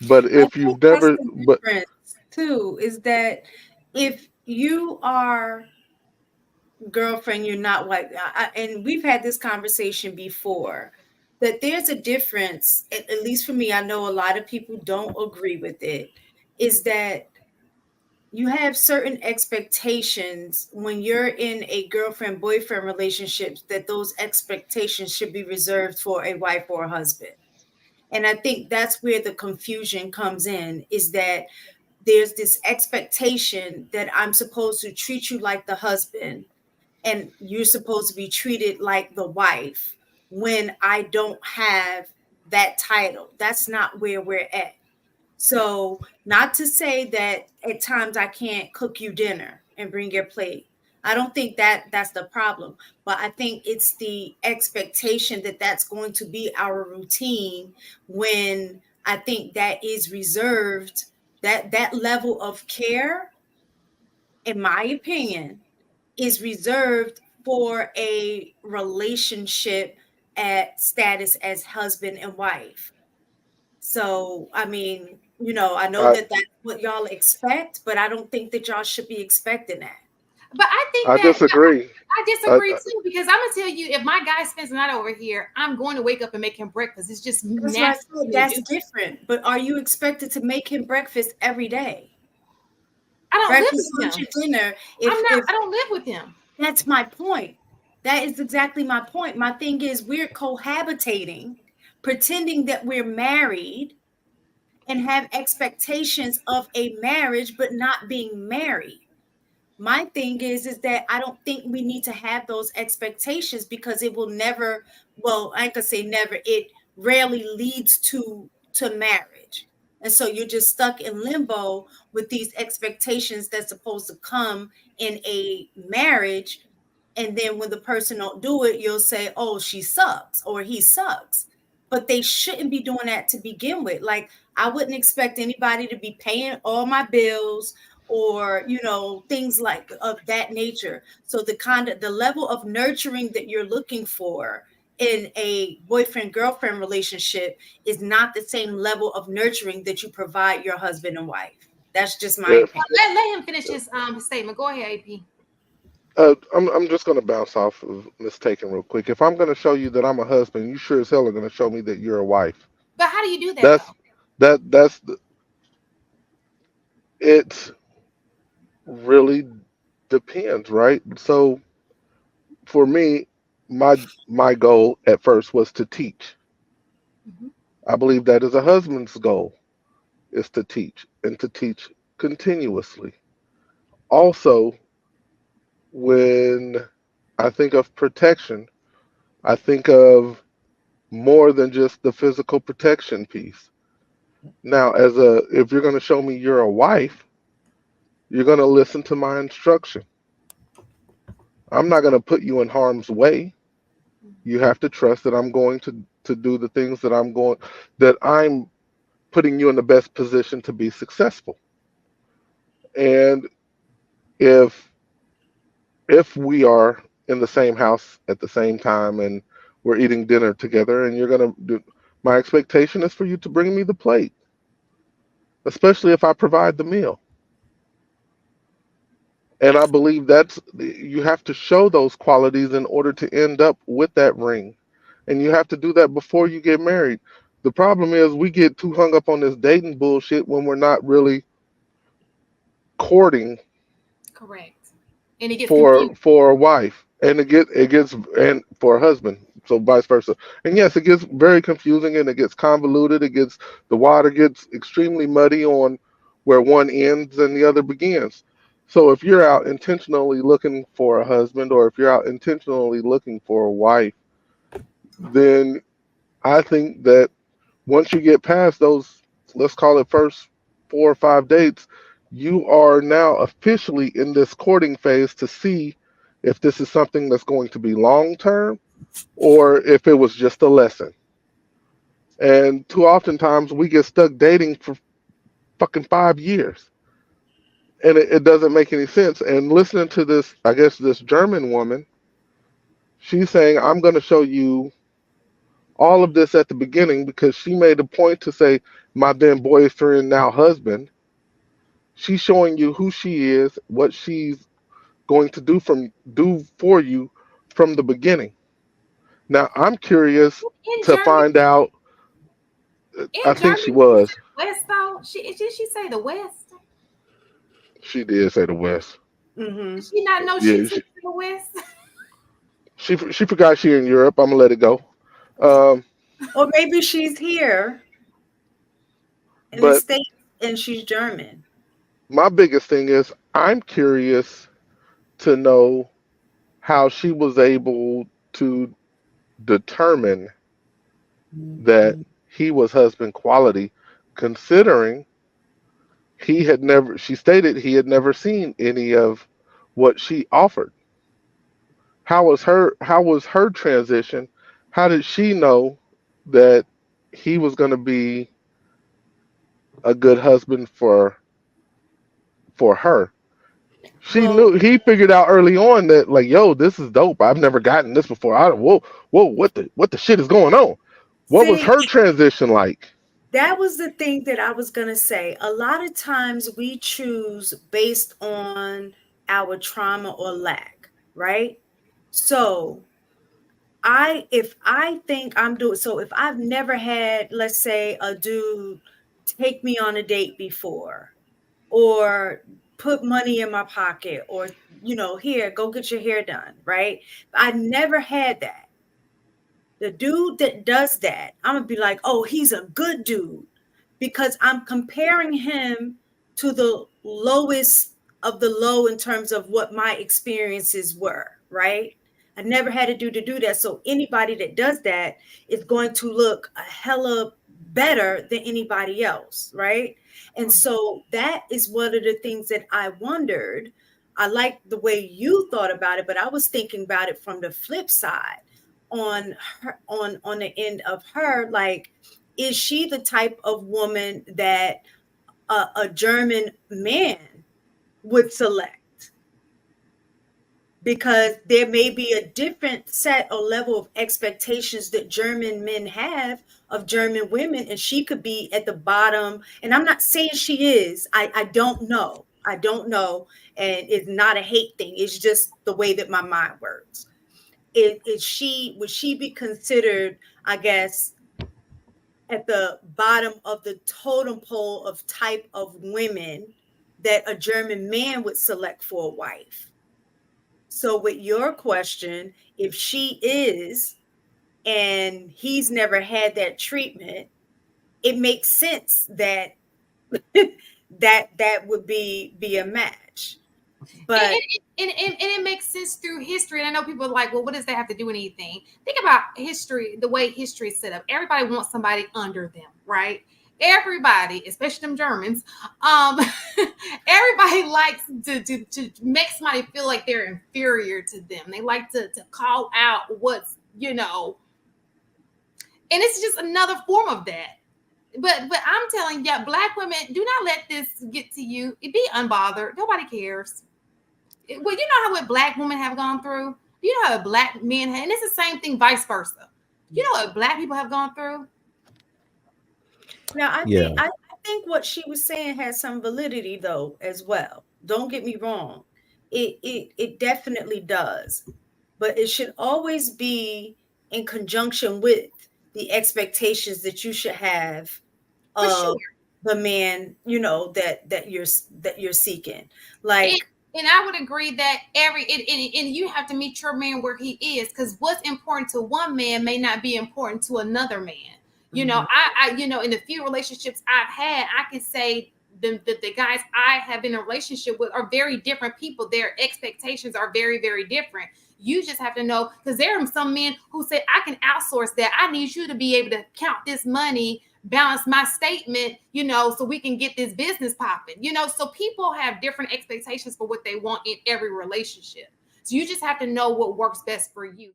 But I if think you've that's never, the but difference too, is that if you are girlfriend, you're not white. And we've had this conversation before that there's a difference, at least for me, I know a lot of people don't agree with it, is that you have certain expectations when you're in a girlfriend boyfriend relationship, that those expectations should be reserved for a wife or a husband. And I think that's where the confusion comes in, is that there's this expectation that I'm supposed to treat you like the husband and you're supposed to be treated like the wife when I don't have that title. That's not where we're at. So, not to say that at times I can't cook you dinner and bring your plate. I don't think that that's the problem, but I think it's the expectation that that's going to be our routine, when I think that is reserved, that level of care, in my opinion, is reserved for a relationship at status as husband and wife. So, I mean, I know I that that's what y'all expect, but I don't think that y'all should be expecting that. But I think I that disagree. I I, disagree too, because I'm gonna tell you, if my guy spends the night over here, I'm going to wake up and make him breakfast. It's just That's what I natural for said. me to That's do. different. But are you expected to make him breakfast every day? I don't live Breakfast, with lunch, him. and dinner. I'm not. If I don't live with him. That's my point. That is exactly my point. My thing is we're cohabitating, pretending that we're married and have expectations of a marriage, but not being married. My thing is that I don't think we need to have those expectations, because it will never, well, I ain't gonna say never, it rarely leads to marriage. And so you're just stuck in limbo with these expectations that's supposed to come in a marriage. And then when the person don't do it, you'll say, oh, she sucks or he sucks. But they shouldn't be doing that to begin with. Like, I wouldn't expect anybody to be paying all my bills, or things like of that nature. So the level of nurturing that you're looking for in a boyfriend girlfriend relationship is not the same level of nurturing that you provide your husband and wife. That's just my if opinion. Let him finish his statement. Go ahead, AP. I'm just going to bounce off of Miss Taken real quick. If I'm going to show you that I'm a husband, you sure as hell are going to show me that you're a wife. But how do you do that That's though? it. Really depends, right? So for me, my my goal at first was to teach. Mhm. I believe that is a husband's goal, is to teach and to teach continuously. Also, when I think of protection, I think of more than just the physical protection piece. Now, if you're going to show me you're a wife, you're going to listen to my instruction. I'm not going to put you in harm's way. You have to trust that I'm going to do the things that I'm putting you in the best position to be successful. And if if we are in the same house at the same time and we're eating dinner together and you're going to do, my expectation is for you to bring me the plate, especially if I provide the meal. And I believe that's you have to show those qualities in order to end up with that ring. And you have to do that before you get married. The problem is we get too hung up on this dating bullshit when we're not really courting Correct. And it gets for confused. a wife. And it gets and for a husband. So vice versa. And yes, it gets very confusing and it gets convoluted. The water gets extremely muddy on where one ends and the other begins. So if you're out intentionally looking for a husband or if you're out intentionally looking for a wife, then I think that once you get past those, let's call it first 4 or 5 dates, you are now officially in this courting phase to see if this is something that's going to be long term or if it was just a lesson. And too oftentimes we get stuck dating for fucking 5 years. And it doesn't make any sense. And listening to this, I guess this German woman, she's saying, I'm going to show you all of this at the beginning because she made a point to say, my then boyfriend, now husband. She's showing you who she is, what she's going to do for you from the beginning. Now, I'm curious In to Germany, find out. I in think she Germany, she was. said West though. Did she say the West? She did say the West. Did Mm-hmm. she not know she Yeah, took to the West? she forgot she in Europe. I'm gonna let it go. Um, Or maybe she's here in the but States and she's German. my biggest thing is I'm curious to know how she was able to determine that he was husband quality, considering she stated he had never seen any of what she offered. How was her transition? How did she know that he was going to be a good husband for her? She Well, knew he figured out early on that like, yo, this is dope. I've never gotten this before. Whoa, what the shit is going on? What was see, her transition like? that was the thing that I was going to say. A lot of times we choose based on our trauma or lack, right? So, if I think I'm doing so, if I've never had, let's say, a dude take me on a date before, or put money in my pocket, or here, go get your hair done, right? I never had that. The dude that does that, I'm gonna be like, oh, he's a good dude, because I'm comparing him to the lowest of the low in terms of what my experiences were, right? I never had a dude to do that. So anybody that does that is going to look a hella better than anybody else, right? And so that is one of the things that I wondered. I like the way you thought about it, but I was thinking about it from the flip side, on her, on the end of her, like, is she the type of woman that a German man would select? Because there may be a different set or level of expectations that German men have of German women, and she could be at the bottom. And I'm not saying she is. I don't know. I don't know. And it's not a hate thing. It's just the way that my mind works. Would she be considered, I guess, at the bottom of the totem pole of type of women that a German man would select for a wife? So with your question, if she is, and he's never had that treatment, it makes sense that that would be a match. And, But and it makes sense through history. And I know people are like, well, what does that have to do with anything? Think about history, the way history is set up. Everybody wants somebody under them, right? Everybody, especially them Germans, um, everybody likes to make somebody feel like they're inferior to them. They like to call out and it's just another form of that. But I'm telling you, black women, do not let this get to you. Be unbothered. Nobody cares. Well, you know how what black women have gone through. You know how black men have, and it's the same thing, vice versa. You know what black people have gone through. now Yeah. I think what she was saying has some validity though as well. Don't get me wrong. It definitely does. But it should always be in conjunction with the expectations that you should have For sure. of the man, that you're seeking. And, Like, and I would agree that and you have to meet your man where he is, because what's important to one man may not be important to another man. mhm. In the few relationships I've had, I can say the guys I have been in a relationship with are very different people. Their expectations are very, very different. You just have to know, because there are some men who say, I can outsource that. I need you to be able to count this money, balance my statement, so we can get this business popping. So people have different expectations for what they want in every relationship. So you just have to know what works best for you.